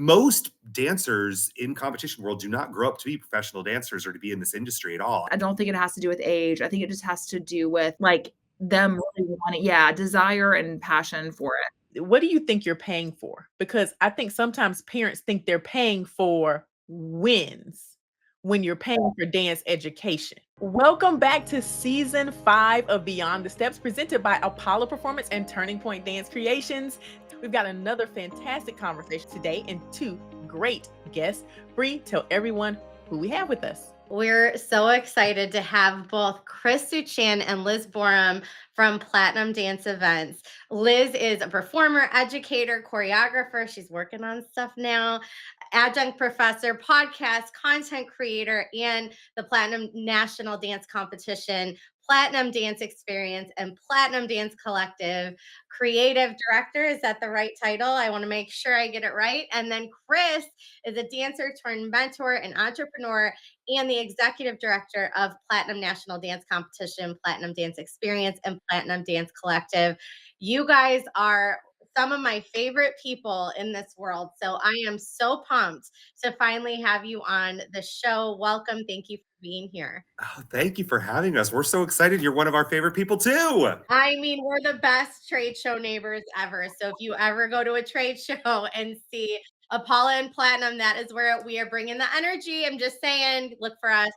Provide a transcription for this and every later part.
most dancers in competition world do not grow up to be professional dancers or to be in this industry at all. I don't think it has to do with age. I think it just has to do with, like, them really wanting, yeah, desire and passion for it. What do you think you're paying for? Because I think sometimes parents think they're paying for wins when you're paying for dance education. Welcome back to season 5 of Beyond the Steps, presented by Apolla Performance and Turning Point Dance Creations. We've got another fantastic conversation today and 2 great guests. Bree, tell everyone who we have with us. We're so excited to have both Chris Suchan and Liz Borom from Platinum Dance Events. Liz is a performer, educator, choreographer. She's working on stuff now, adjunct professor, podcast, content creator, and the Platinum National Dance Competition, Platinum Dance Experience, and Platinum Dance Collective creative director. Is that the right title? I want to make sure I get it right. And then Chris is a dancer turned mentor and entrepreneur and the executive director of Platinum National Dance Competition, Platinum Dance Experience, and Platinum Dance Collective. You guys are some of my favorite people in this world. So I am so pumped to finally have you on the show. Welcome. Thank you for being here. Oh, thank you for having us. We're so excited. You're one of our favorite people too. I mean, we're the best trade show neighbors ever. So if you ever go to a trade show and see Apolla and Platinum, that is where we are bringing the energy. I'm just saying, look for us.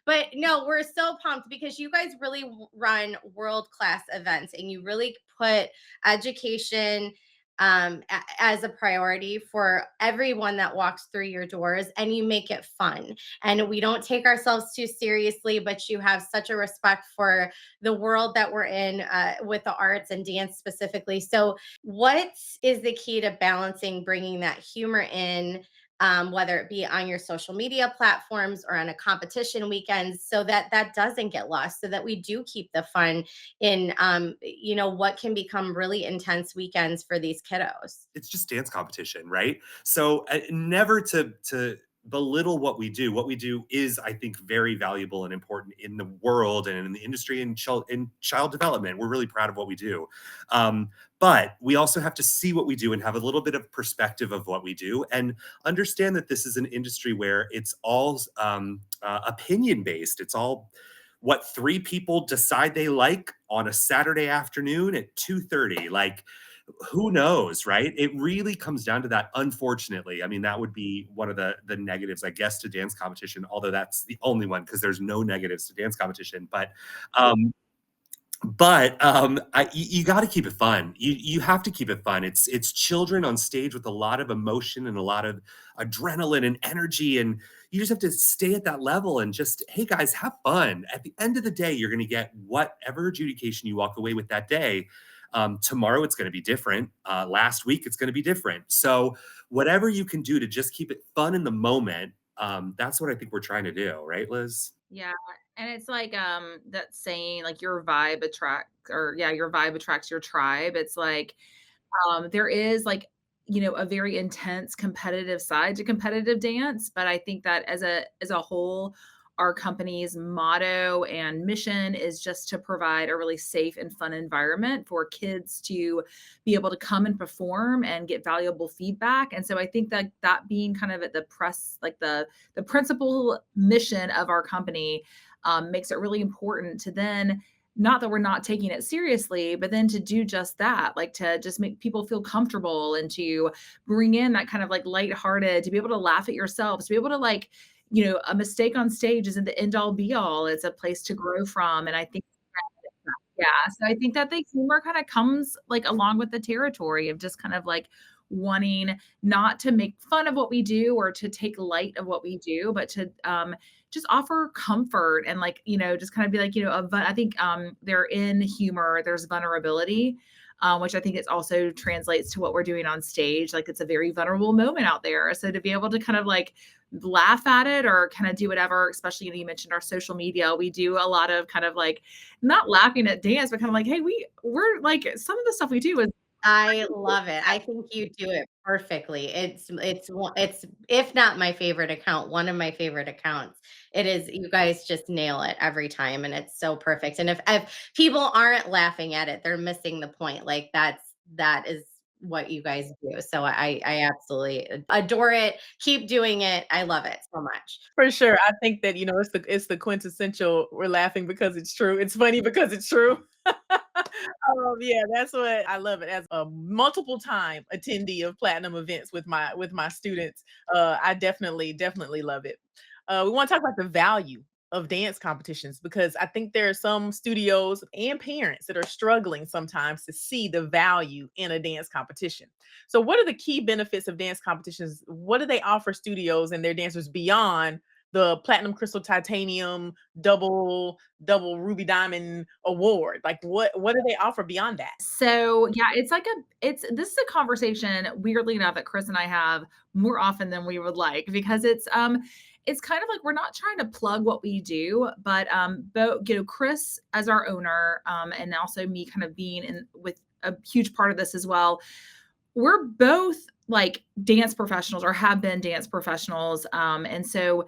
But no, we're so pumped because you guys really run world-class events and you really put education as a priority for everyone that walks through your doors, and you make it fun. And we don't take ourselves too seriously, but you have such a respect for the world that we're in with the arts and dance specifically. So what is the key to balancing bringing that humor in, whether it be on your social media platforms or on a competition weekend, so that that doesn't get lost, so that we do keep the fun in, what can become really intense weekends for these kiddos? It's just dance competition, right? So never to belittle what we do. What we do is, I think, very valuable and important in the world and in the industry and in child development. We're really proud of what we do. But we also have to see what we do and have a little bit of perspective of what we do and understand that this is an industry where it's all opinion based. It's all what 3 people decide they like on a Saturday afternoon at 2:30. Like, who knows, right? It really comes down to that, unfortunately. I mean, that would be one of the negatives, I guess, to dance competition, although that's the only one because there's no negatives to dance competition. You got to keep it fun. You have to keep it fun. It's children on stage with a lot of emotion and a lot of adrenaline and energy, and you just have to stay at that level and just, hey guys, have fun. At the end of the day, you're going to get whatever adjudication you walk away with that day. Tomorrow it's going to be different. Last week it's going to be different. So whatever you can do to just keep it fun in the moment, that's what I think we're trying to do, right, Liz? Yeah, and it's like, that saying, like, your vibe attract or yeah, your vibe attracts your tribe. It's like, there is, like, a very intense competitive side to competitive dance, but I think that as a whole, our company's motto and mission is just to provide a really safe and fun environment for kids to be able to come and perform and get valuable feedback. And so I think that that being kind of at the press, like the principal mission of our company, makes it really important to then, not that we're not taking it seriously, but then to do just that, like to just make people feel comfortable and to bring in that kind of like lighthearted, to be able to laugh at yourselves, to be able to like, a mistake on stage isn't the end all be all. It's a place to grow from. And I think, yeah, so I think that the humor kind of comes like along with the territory of just kind of like wanting not to make fun of what we do or to take light of what we do, but to just offer comfort and like, just kind of be like, I think there in humor, there's vulnerability. Which I think it also translates to what we're doing on stage. Like it's a very vulnerable moment out there. So to be able to kind of like laugh at it or kind of do whatever, especially, you mentioned our social media, we do a lot of kind of like not laughing at dance, but kind of like, hey, we're like, some of the stuff we do is. I love it. I think you do it perfectly. It's if not my favorite account, one of my favorite accounts. It is, you guys just nail it every time and it's so perfect. And if people aren't laughing at it, they're missing the point. Like that is what you guys do. So I absolutely adore it. Keep doing it. I love it so much. For sure. I think that, it's the quintessential we're laughing because it's true. It's funny because it's true. Yeah, that's what I love it as a multiple time attendee of platinum events with my students. I definitely love it. We want to talk about the value of dance competitions because I think there are some studios and parents that are struggling sometimes to see the value in a dance competition. So, what are the key benefits of dance competitions? What do they offer studios and their dancers beyond the platinum, crystal, titanium, double ruby diamond award? Like, what do they offer beyond that? So, yeah, it's like a it's this is a conversation, weirdly enough, that Chris and I have more often than we would like because it's kind of like we're not trying to plug what we do, but both, Chris as our owner, and also me kind of being in with a huge part of this as well. We're both like dance professionals or have been dance professionals. And so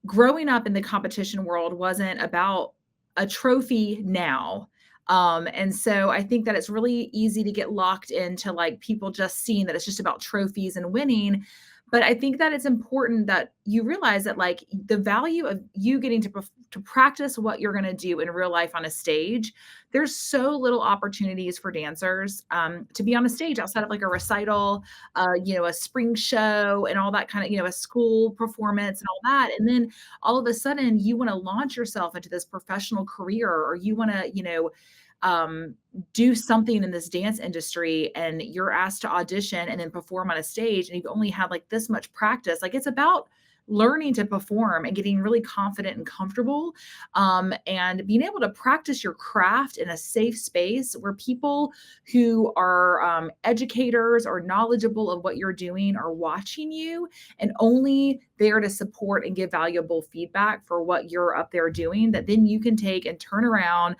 growing up in the competition world wasn't about a trophy now. And so I think that it's really easy to get locked into like people just seeing that it's just about trophies and winning. But I think that it's important that you realize that like the value of you getting to practice what you're going to do in real life on a stage. There's so little opportunities for dancers to be on a stage outside of like a recital, a spring show, and all that kind of a school performance and all that. And then all of a sudden you want to launch yourself into this professional career, or you want to, um, do something in this dance industry, and you're asked to audition and then perform on a stage, and you've only had like this much practice. Like it's about learning to perform and getting really confident and comfortable, and being able to practice your craft in a safe space where people who are educators or knowledgeable of what you're doing are watching you and only there to support and give valuable feedback for what you're up there doing, that then you can take and turn around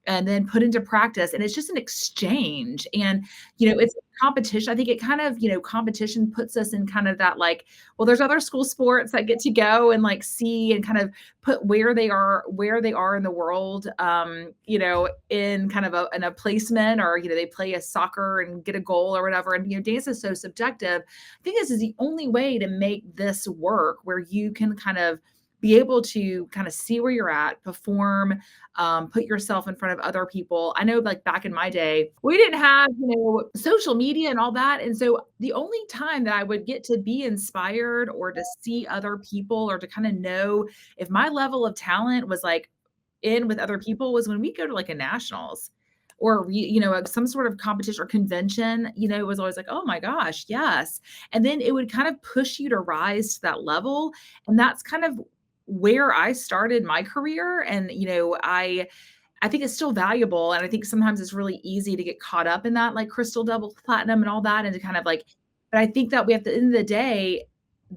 and then put into practice. And it's just an exchange. And, it's competition. I think it kind of, competition puts us in kind of that like, well, there's other school sports that get to go and like see and kind of put where they are in the world, in kind of in a placement, or, they play a soccer and get a goal or whatever. And, dance is so subjective. I think this is the only way to make this work where you can kind of be able to kind of see where you're at, perform, put yourself in front of other people. I know like back in my day, we didn't have, social media and all that. And so the only time that I would get to be inspired or to see other people or to kind of know if my level of talent was like in with other people was when we go to like a nationals or some sort of competition or convention. It was always like, oh my gosh, yes. And then it would kind of push you to rise to that level. And that's kind of where I started my career. And, I think it's still valuable. And I think sometimes it's really easy to get caught up in that, like crystal, double platinum and all that. And to kind of like, but I think that we have to, at the end of the day,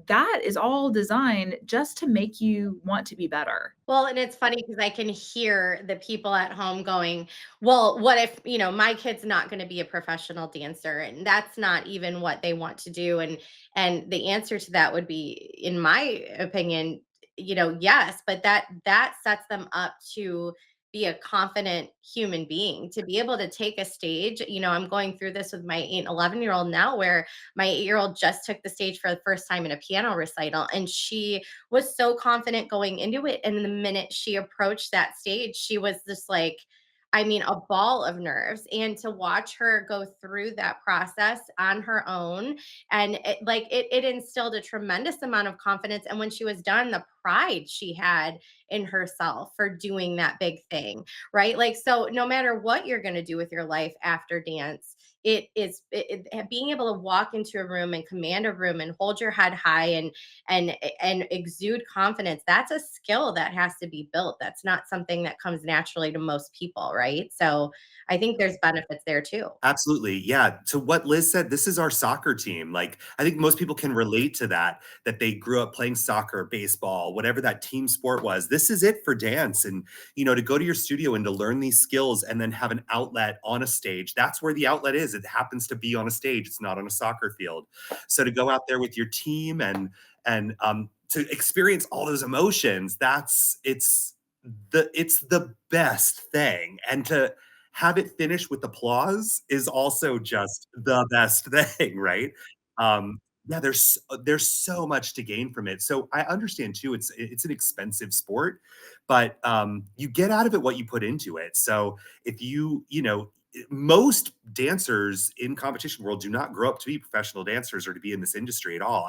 that is all designed just to make you want to be better. Well, and it's funny because I can hear the people at home going, well, what if, my kid's not going to be a professional dancer and that's not even what they want to do? And the answer to that would be, in my opinion, yes, but that sets them up to be a confident human being, to be able to take a stage. I'm going through this with my 11-year-old now, where my 8-year-old just took the stage for the first time in a piano recital, and she was so confident going into it. And the minute she approached that stage, she was just like, I mean, a ball of nerves. And to watch her go through that process on her own, and it instilled a tremendous amount of confidence. And when she was done, the pride she had in herself for doing that big thing, right? Like, so no matter what you're going to do with your life after dance, being able to walk into a room and command a room and hold your head high and exude confidence. That's a skill that has to be built. That's not something that comes naturally to most people, right? So I think there's benefits there too. Absolutely. Yeah. To what Liz said, this is our soccer team. Like, I think most people can relate to that, that they grew up playing soccer, baseball, whatever that team sport was. This is it for dance. And, to go to your studio and to learn these skills and then have an outlet on a stage, that's where the outlet is. It happens to be on a stage. It's not on a soccer field. So to go out there with your team and to experience all those emotions, it's the best thing. And to have it finish with applause is also just the best thing, right? Yeah, there's so much to gain from it. So I understand too, it's an expensive sport, but you get out of it what you put into it. So if most dancers in competition world do not grow up to be professional dancers or to be in this industry at all.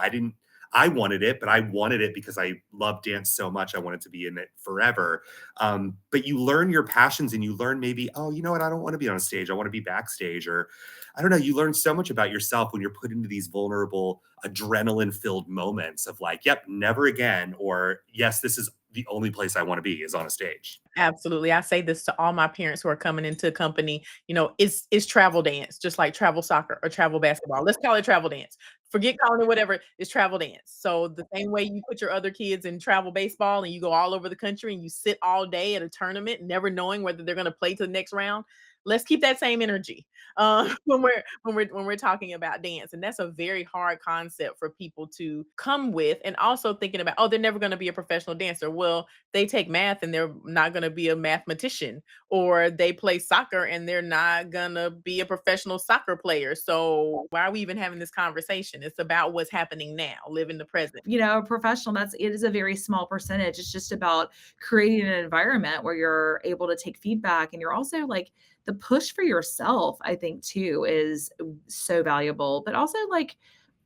I wanted it, but I wanted it because I love dance so much. I wanted to be in it forever. But you learn your passions and you learn maybe, oh, you know what? I don't want to be on stage. I want to be backstage. Or I don't know. You learn so much about yourself when you're put into these vulnerable, adrenaline filled moments of like, yep, never again. Or yes, this is the only place I want to be is on a stage. Absolutely. I say this to all my parents who are coming into a company, it's travel dance, just like travel soccer or travel basketball. Let's call it travel dance. Forget calling it whatever, it's travel dance. So the same way you put your other kids in travel baseball and you go all over the country and you sit all day at a tournament, never knowing whether they're going to play to the next round. Let's keep that same energy when we're talking about dance, and that's a very hard concept for people to come with. And also thinking about, oh, they're never going to be a professional dancer. Well, they take math and they're not going to be a mathematician, or they play soccer and they're not going to be a professional soccer player. So why are we even having this conversation? It's about what's happening now, live in the present. A professional, it is a very small percentage. It's just about creating an environment where you're able to take feedback, and you're also like the push for yourself, I think too, is so valuable. But also, like,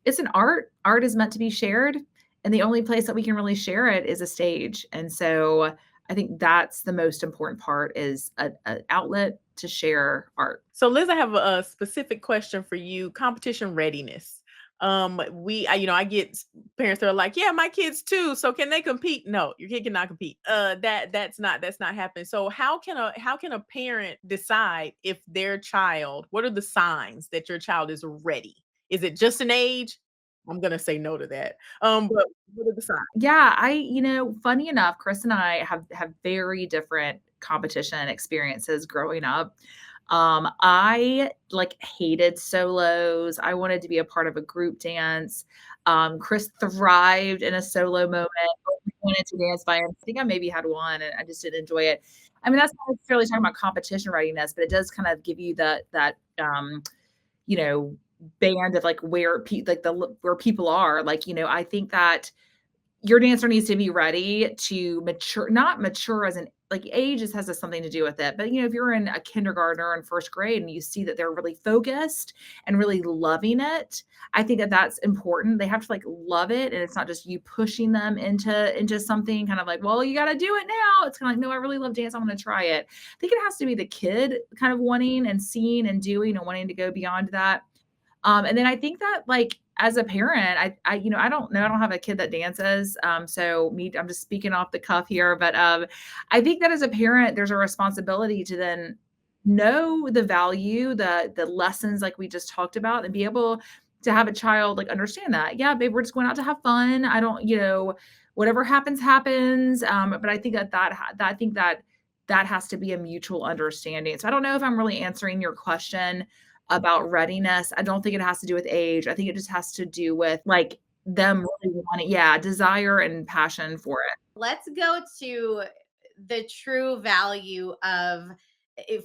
it's an art. Art is meant to be shared, and the only place that we can really share it is a stage. And so I think that's the most important part, is an outlet to share art. So Liz, I have a specific question for you. Competition readiness. I get parents that are like, yeah, my kids too. So can they compete? No, your kid cannot compete. That's not happening. So how can a parent decide if their child, what are the signs that your child is ready? Is it just an age? I'm gonna say no to that. But what are the signs? Yeah, funny enough, Chris and I have very different competition experiences growing up. I like hated solos. I wanted to be a part of a group dance. Chris thrived in a solo moment. He wanted to dance by him. I think I maybe had one, and I just didn't enjoy it. I mean, that's not necessarily talking about competition readiness, but it does kind of give you that you know band of like where people are. Like, I think that your dancer needs to be ready to mature, not mature as an like age just has something to do with it. But if you're in a kindergartner and first grade and you see that they're really focused and really loving it, I think that that's important. They have to like love it. And it's not just you pushing them into something kind of like, well, you got to do it now. It's kind of like, no, I really love dance. I'm going to try it. I think it has to be the kid kind of wanting and seeing and doing and wanting to go beyond that. And then I think that like as a parent, I don't know, I don't have a kid that dances. I'm just speaking off the cuff here, but I think that as a parent, there's a responsibility to then know the value, the lessons like we just talked about, and be able to have a child like understand that. Yeah, babe, we're just going out to have fun. I don't, whatever happens, happens. But I think I think that has to be a mutual understanding. So I don't know if I'm really answering your question about readiness. I don't think it has to do with age. I think it just has to do with like them really wanting, yeah, desire and passion for it. Let's go to the true value of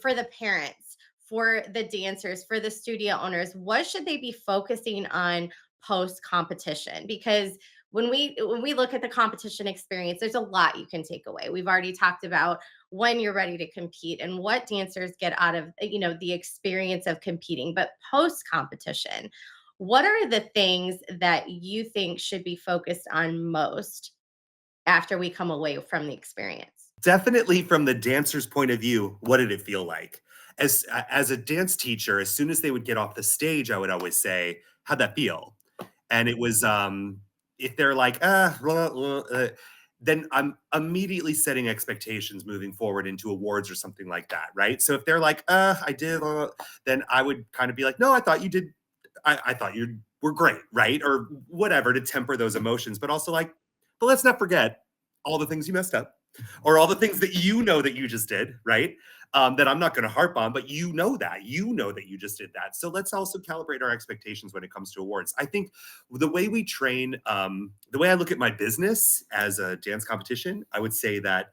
for the parents, for the dancers, for the studio owners. What should they be focusing on post competition? Because when we look at the competition experience, there's a lot you can take away. We've already talked about when you're ready to compete and what dancers get out of the experience of competing. But post competition, what are the things that you think should be focused on most after we come away from the experience? Definitely from the dancer's point of view, what did it feel like? As a dance teacher, as soon as they would get off the stage, I would always say, "How'd that feel?" And it was if they're like, then I'm immediately setting expectations moving forward into awards or something like that, right? So if they're like, I did, then I would kind of be like, no, I thought you did. I thought you were great, right? Or whatever to temper those emotions, but also like, but let's not forget all the things you messed up or all the things that that you just did, right? That I'm not going to harp on, but you know that you just did that. So let's also calibrate our expectations when it comes to awards. I think the way we train, the way I look at my business as a dance competition, I would say that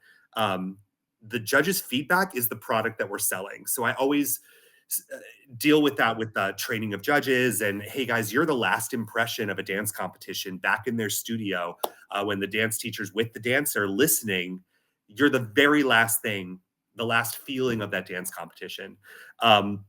the judges' feedback is the product that we're selling. So I always deal with that with the training of judges and hey guys, you're the last impression of a dance competition back in their studio when the dance teacher's with the dancer listening. You're the very last thing, the last feeling of that dance competition. Um,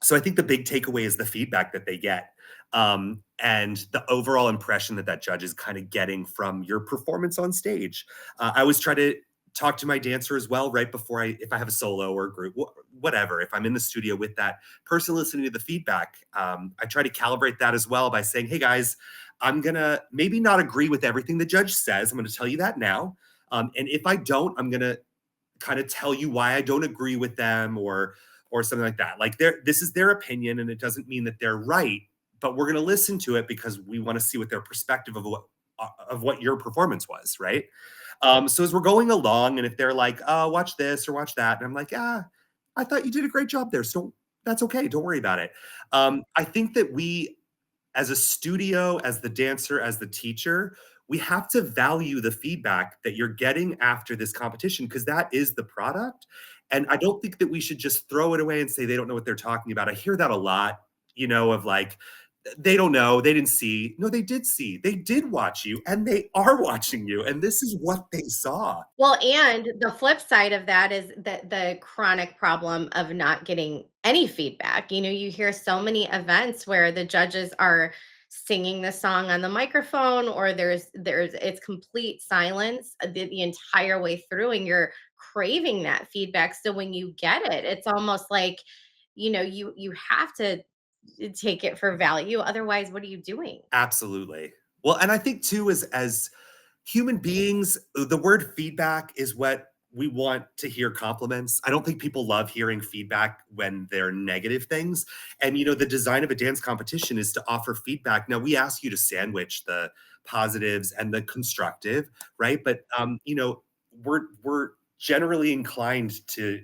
so I think the big takeaway is the feedback that they get, and the overall impression that that judge is kind of getting from your performance on stage. I always try to talk to my dancer as well right before if I have a solo or a group, whatever. If I'm in the studio with that person listening to the feedback, I try to calibrate that as well by saying, "Hey guys, I'm gonna maybe not agree with everything the judge says. I'm gonna tell you that now, and if I don't, I'm gonna kind of tell you why I don't agree with them or something like that. Like this is their opinion and it doesn't mean that they're right, but we're going to listen to it because we want to see what their perspective of what your performance was, right? So as we're going along and if they're like, "Oh, watch this or watch that." And I'm like, "Ah, I thought you did a great job there. So that's okay. Don't worry about it." I think that we as a studio, as the dancer, as the teacher, we have to value the feedback that you're getting after this competition because that is the product. And I don't think that we should just throw it away and say they don't know what they're talking about. I hear that a lot, of like, they don't know, they didn't see. No, they did see. They did watch you and they are watching you. And this is what they saw. Well, and the flip side of that is that the chronic problem of not getting any feedback. You hear so many events where the judges are singing the song on the microphone or there's it's complete silence the entire way through and you're craving that feedback. So when you get it, it's almost like, you have to take it for value. Otherwise, what are you doing? Absolutely. Well, and I think too, as human beings, the word feedback is what we want to hear compliments. I don't think people love hearing feedback when they're negative things. And the design of a dance competition is to offer feedback. Now we ask you to sandwich the positives and the constructive, right? But we're generally inclined to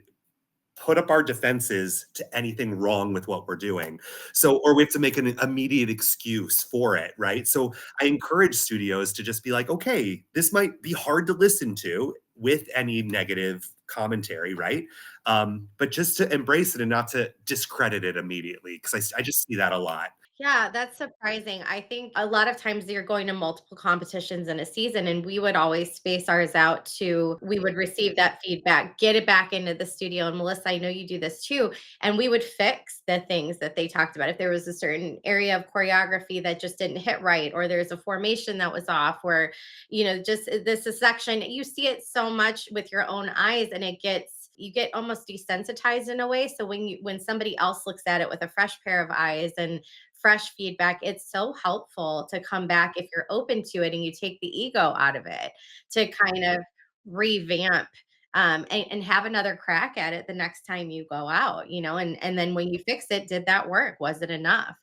put up our defenses to anything wrong with what we're doing. So, or we have to make an immediate excuse for it, right? So I encourage studios to just be like, okay, this might be hard to listen to with any negative commentary, right? But just to embrace it and not to discredit it immediately, because I just see that a lot. Yeah, that's surprising. I think a lot of times you're going to multiple competitions in a season, and we would always space ours out we would receive that feedback, get it back into the studio. And Melissa, I know you do this too. And we would fix the things that they talked about. If there was a certain area of choreography that just didn't hit right, or there's a formation that was off, or, just this is section, you see it so much with your own eyes and you get almost desensitized in a way. So when somebody else looks at it with a fresh pair of eyes and fresh feedback, it's so helpful to come back if you're open to it and you take the ego out of it to kind of revamp and have another crack at it the next time you go out, and then when you fix it, did that work? Was it enough?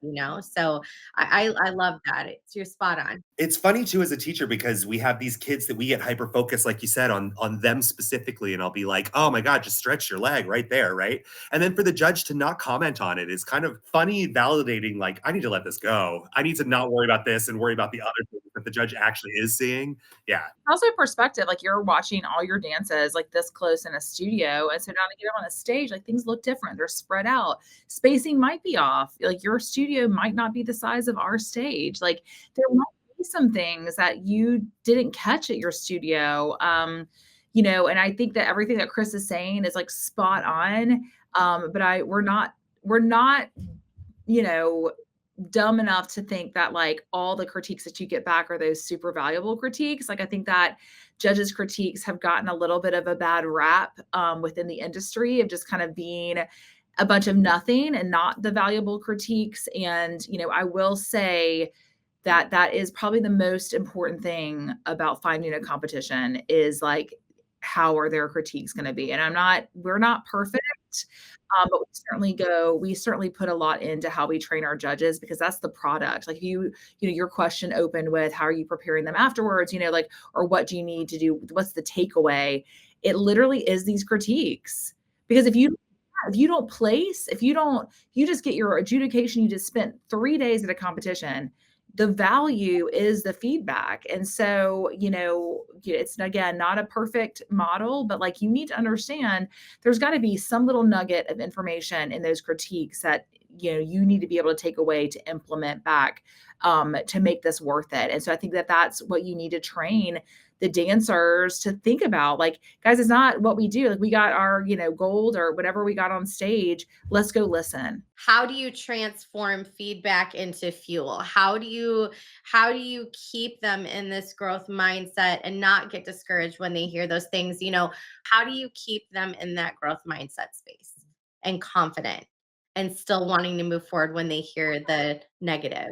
So I love that. You're spot on. It's funny too as a teacher because we have these kids that we get hyper focused, like you said, on them specifically, and I'll be like, "Oh my God, just stretch your leg right there," right? And then for the judge to not comment on it is kind of funny, validating. Like, I need to let this go. I need to not worry about this and worry about the other things that the judge actually is seeing. Yeah, Also perspective, like you're watching all your dances like this close in a studio. And so now to get on a stage, like things look different. They're spread out. Spacing might be off. Like your studio might not be the size of our stage. Like there might be some things that you didn't catch at your studio. And I think that everything that Chris is saying is like spot on. But we're not, you know, dumb enough to think that like all the critiques that you get back are those super valuable critiques. Like I think that judges' critiques have gotten a little bit of a bad rap within the industry of just kind of being a bunch of nothing and not the valuable critiques. And I will say that that is probably the most important thing about finding a competition is like how are their critiques going to be. And we're not perfect. But we certainly put a lot into how we train our judges because that's the product. Like your question opened with how are you preparing them afterwards, like, or what do you need to do? What's the takeaway? It literally is these critiques because if you don't place, if you just get your adjudication, you just spent 3 days at a competition, the value is the feedback. And so, it's again not a perfect model, but like you need to understand there's got to be some little nugget of information in those critiques that you need to be able to take away to implement back, to make this worth it. And so I think that that's what you need to train the dancers to think about. Like, guys, it's not what we do. Like, we got our, gold or whatever we got on stage. Let's go listen. How do you transform feedback into fuel? How do you keep them in this growth mindset and not get discouraged when they hear those things? How do you keep them in that growth mindset space and confident and still wanting to move forward when they hear the negative?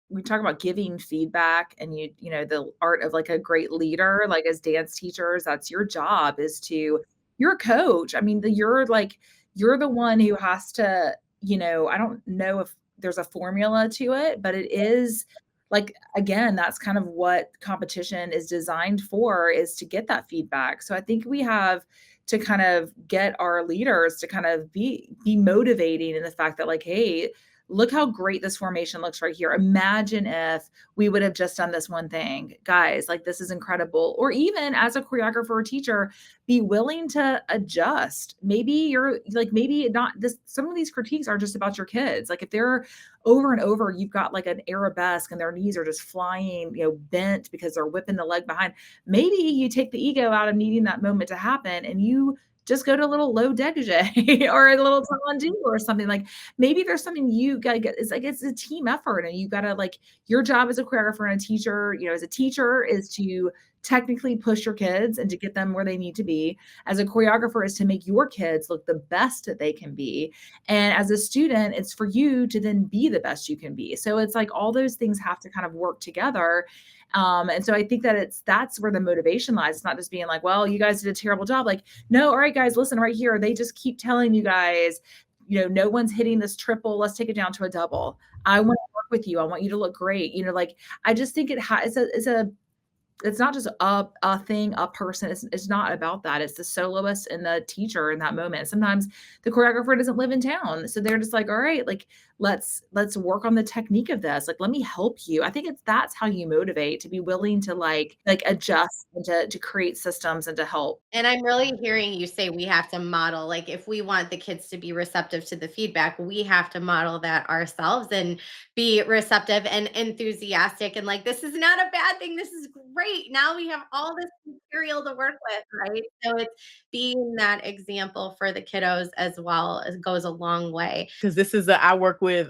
We talk about giving feedback, and the art of like a great leader, like as dance teachers, that's your job, is to you're a coach. I mean, you're the one who has to, I don't know if there's a formula to it, but it is like, again, that's kind of what competition is designed for, is to get that feedback. So I think we have to kind of get our leaders to kind of be motivating in the fact that, like, hey, look how great this formation looks right here. Imagine if we would have just done this one thing. Guys, like, this is incredible. Or even as a choreographer or teacher, be willing to adjust. Maybe you're like, maybe not this, some of these critiques are just about your kids. Like, if they're over and over, you've got like an arabesque and their knees are just flying, bent because they're whipping the leg behind. Maybe you take the ego out of needing that moment to happen, and you just go to a little low dégagé or a little tendu or something. Like, maybe there's something you gotta get. It's like, it's a team effort, and you gotta, like, your job as a choreographer and a teacher, as a teacher, is to technically push your kids and to get them where they need to be. As a choreographer, is to make your kids look the best that they can be. And as a student, it's for you to then be the best you can be. So it's like all those things have to kind of work together. And so I think that that's where the motivation lies. It's not just being like, well, you guys did a terrible job. Like, no, all right, guys, listen right here. They just keep telling you guys, no one's hitting this triple. Let's take it down to a double. I want to work with you. I want you to look great. Like, I just think it's not just a thing, a person. It's not about that. It's the soloist and the teacher in that moment. Sometimes the choreographer doesn't live in town, so they're just like, all right, like, let's work on the technique of this. Like, let me help you. I think that's how you motivate, to be willing to like adjust and to create systems and to help. And I'm really hearing you say we have to model, like, if we want the kids to be receptive to the feedback, we have to model that ourselves and be receptive and enthusiastic. And like, this is not a bad thing. This is great. Now we have all this material to work with, right? So it's being that example for the kiddos as well, as goes a long way. Because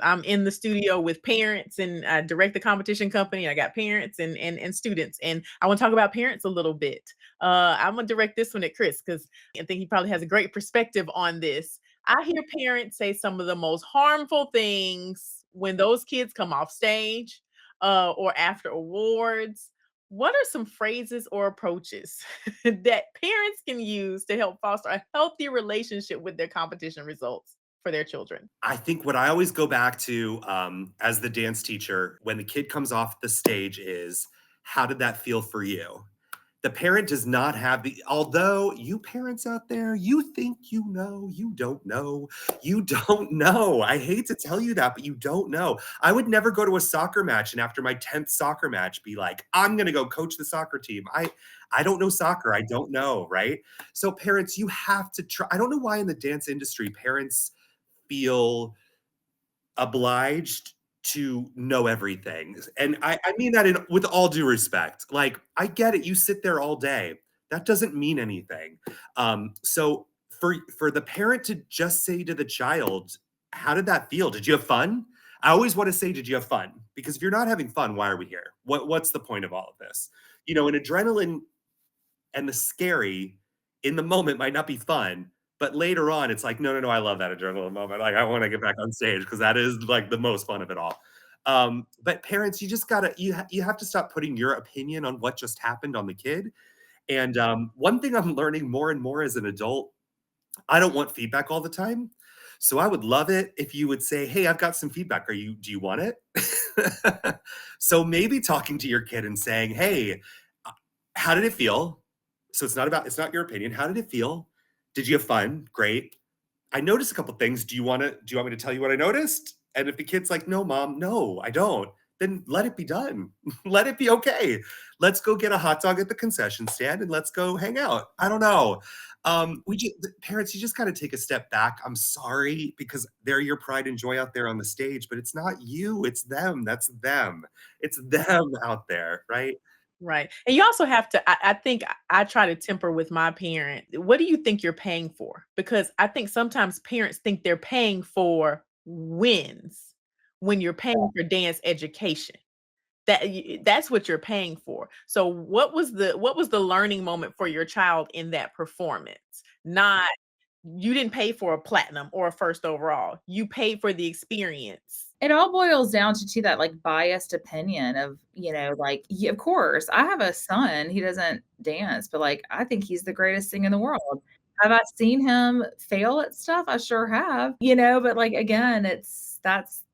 I'm in the studio with parents, and I direct the competition company. I got parents and students, and I want to talk about parents a little bit. I'm gonna direct this one at Chris, because I think he probably has a great perspective on this. I hear parents say some of the most harmful things when those kids come off stage, or after awards. What are some phrases or approaches that parents can use to help foster a healthy relationship with their competition results for their children? I think what I always go back to, as the dance teacher, when the kid comes off the stage, is, how did that feel for you? The parent does not have although you parents out there, you think you know, you don't know. You don't know. I hate to tell you that, but you don't know. I would never go to a soccer match and after my 10th soccer match be like, I'm going to go coach the soccer team. I don't know soccer. I don't know, right? So parents, you have to try. I don't know why in the dance industry parents feel obliged to know everything. And I mean that with all due respect. Like, I get it. You sit there all day. That doesn't mean anything. So for the parent to just say to the child, how did that feel? Did you have fun? I always want to say, did you have fun? Because if you're not having fun, why are we here? What's the point of all of this? An adrenaline and the scary in the moment might not be fun, but later on, it's like, no, no, no, I love that adrenaline moment. Like, I want to get back on stage because that is like the most fun of it all. But parents, you just gotta, you have to stop putting your opinion on what just happened on the kid. And one thing I'm learning more and more as an adult, I don't want feedback all the time. So I would love it if you would say, hey, I've got some feedback. Do you want it? So maybe talking to your kid and saying, hey, how did it feel? So it's not your opinion. How did it feel? Did you have fun? Great. I noticed a couple things. Do you want me to tell you what I noticed? And if the kid's like, no, mom, no, I don't. then let it be done. Let it be okay. Let's go get a hot dog at the concession stand and let's go hang out. I don't know. Parents, you just got to take a step back. I'm sorry because they're your pride and joy out there on the stage, but it's not you, it's them. That's them. It's them out there, right? Right. And you also have to, I think I try to temper with my parent. What do you think you're paying for? Because I think sometimes parents think they're paying for wins when you're paying for dance education. That's what you're paying for. So what was the learning moment for your child in that performance? Not you didn't pay for a platinum or a first overall. You paid for the experience. It all boils down to that, like, biased opinion of, like, of course, I have a son, he doesn't dance, but, like, I think he's the greatest thing in the world. Have I seen him fail at stuff? I sure have, but, like, again, that's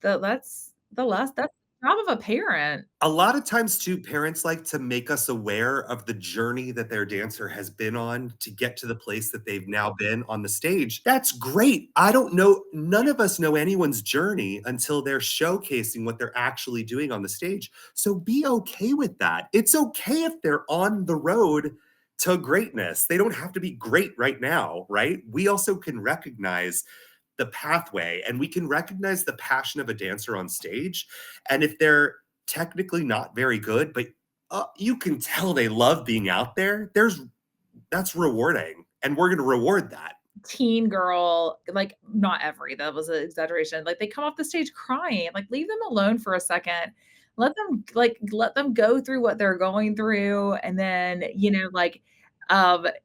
the job of a parent. A lot of times too, parents like to make us aware of the journey that their dancer has been on to get to the place that they've now been on the stage. That's great. I don't know, none of us know anyone's journey until they're showcasing what they're actually doing on the stage. So be okay with that. It's okay if they're on the road to greatness. They don't have to be great right now, right? We also can recognize the pathway and we can recognize the passion of a dancer on stage. And if they're technically not very good, but you can tell they love being out there, that's rewarding. And we're going to reward that. Teen girl, like, not every, that was an exaggeration. Like, they come off the stage crying. Like, leave them alone for a second. Let them go through what they're going through. And then,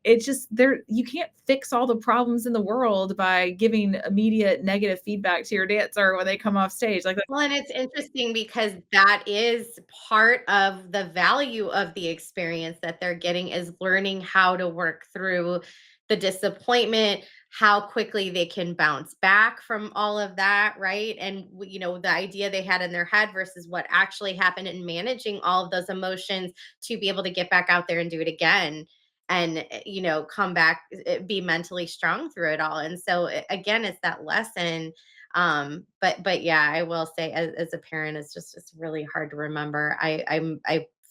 it's just there, you can't fix all the problems in the world by giving immediate negative feedback to your dancer when they come off stage. Like, Well, and it's interesting because that is part of the value of the experience that they're getting is learning how to work through the disappointment, how quickly they can bounce back from all of that, right? And the idea they had in their head versus what actually happened and managing all of those emotions to be able to get back out there and do it again and come back, be mentally strong through it all. And so again, it's that lesson. But yeah, I will say as a parent, it's really hard to remember. I'm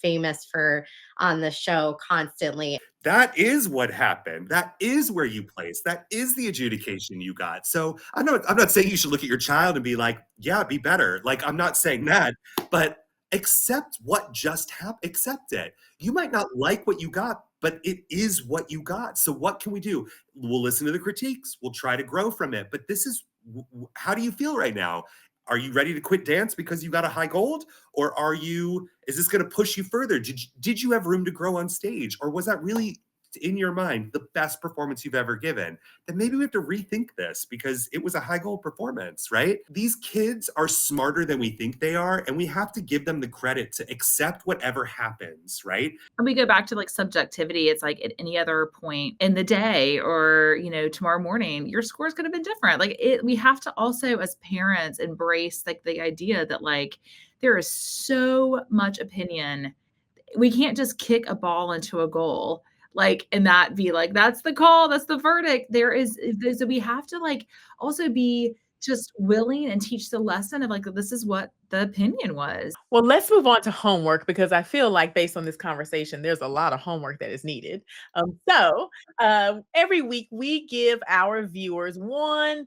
famous for on the show constantly. That is what happened. That is where you placed. That is the adjudication you got. So I'm not saying you should look at your child and be like, yeah, be better. Like, I'm not saying that, but accept what just happened. Accept it. You might not like what you got, but it is what you got. So what can we do? We'll listen to the critiques. We'll try to grow from it. But this is how do you feel right now? Are you ready to quit dance because you got a high gold? Or is this going to push you further? Did you have room to grow on stage? Or was that really in your mind the best performance you've ever given? Then maybe we have to rethink this because it was a high gold performance, right? These kids are smarter than we think they are, and we have to give them the credit to accept whatever happens, right? and we go back to, like, subjectivity. It's like at any other point in the day or, tomorrow morning, your score is gonna be different. Like, we have to also, as parents, embrace, like, the idea that, like, there is so much opinion. We can't just kick a ball into a goal, like, and that be like, "That's the call, that's the verdict." So we have to, like, also be just willing and teach the lesson of, like, this is what the opinion was. Well, let's move on to homework because I feel like based on this conversation, there's a lot of homework that is needed. Every week we give our viewers one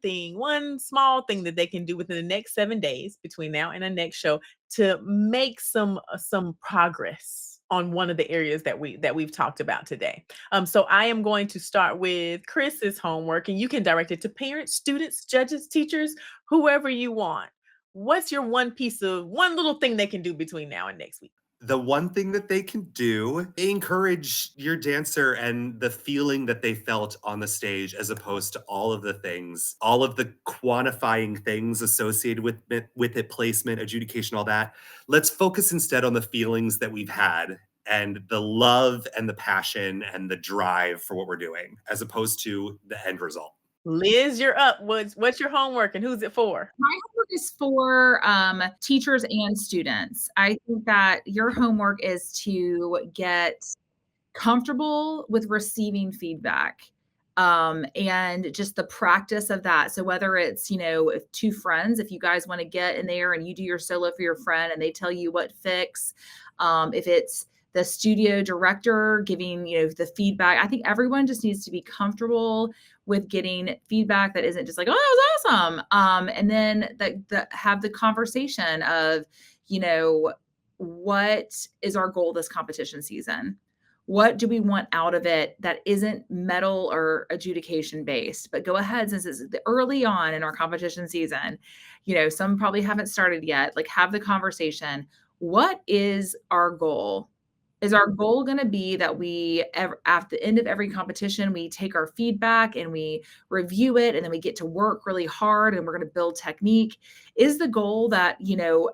small thing that they can do within the next 7 days between now and the next show to make some progress on one of the areas that we've talked about today. So I am going to start with Chris's homework, and you can direct it to parents, students, judges, teachers, whoever you want. What's your one little thing they can do between now and next week? The one thing that they can do, encourage your dancer and the feeling that they felt on the stage, as opposed to all of the things, all of the quantifying things associated with it, placement, adjudication, all that. Let's focus instead on the feelings that we've had and the love and the passion and the drive for what we're doing, as opposed to the end result. Liz, you're up. What's your homework and who's it for? My homework is for teachers and students. I think that your homework is to get comfortable with receiving feedback. And just the practice of that. So whether it's, if two friends, if you guys want to get in there and you do your solo for your friend and they tell you what fix, if it's the studio director giving, the feedback, I think everyone just needs to be comfortable with getting feedback that isn't just like, oh, that was awesome. And then have the conversation of, what is our goal this competition season? What do we want out of it that isn't medal or adjudication based? But go ahead, since it's early on in our competition season, some probably haven't started yet. Like, have the conversation. What is our goal? Is our goal going to be that at the end of every competition, we take our feedback and we review it, and then we get to work really hard and we're going to build technique? Is the goal that,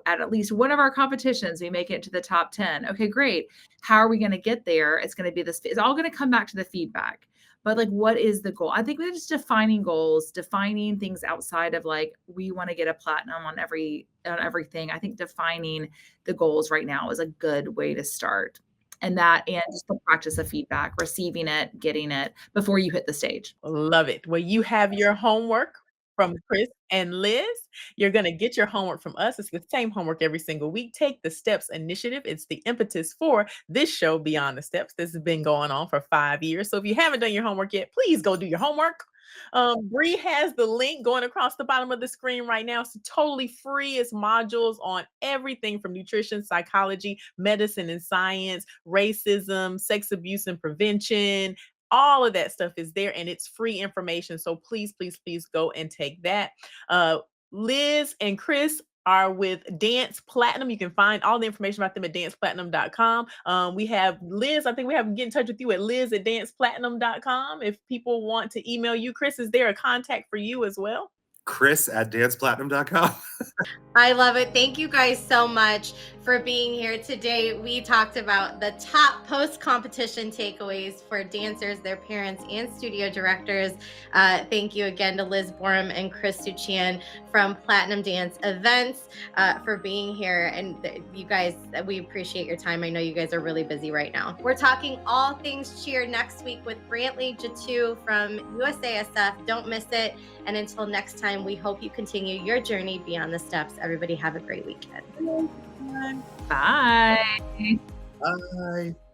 at least one of our competitions, we make it to the top 10? Okay, great. How are we going to get there? It's going to be this, it's all going to come back to the feedback. But like, what is the goal? I think we're just defining goals, defining things outside of like, we want to get a platinum on everything. I think defining the goals right now is a good way to start. And just the practice of feedback, receiving it, getting it before you hit the stage. Love it. Well, you have your homework from Chris and Liz. You're going to get your homework from us. It's the same homework every single week. Take the Steps initiative. It's the impetus for this show, Beyond the Steps. This has been going on for 5 years. So if you haven't done your homework yet, please go do your homework. Bree has the link going across the bottom of the screen right now. It's totally free. It's modules on everything from nutrition, psychology, medicine and science, racism, sex abuse and prevention. All of that stuff is there, and it's free information. So please, please, please go and take that. Liz and Chris are with Dance Platinum. You can find all the information about them at danceplatinum.com. We have Liz. I think we have to get in touch with you at liz@danceplatinum.com. If people want to email you, Chris, is there a contact for you as well? Chris@danceplatinum.com. I love it. Thank you guys so much for being here today. We talked about the top post-competition takeaways for dancers, their parents, and studio directors. Thank you again to Liz Borom and Chris Suchan from Platinum Dance Events for being here. And you guys, we appreciate your time. I know you guys are really busy right now. We're talking all things cheer next week with Brantley Jatu from USASF. Don't miss it. And until next time, we hope you continue your journey beyond the steps. Everybody have a great weekend. Bye. Bye.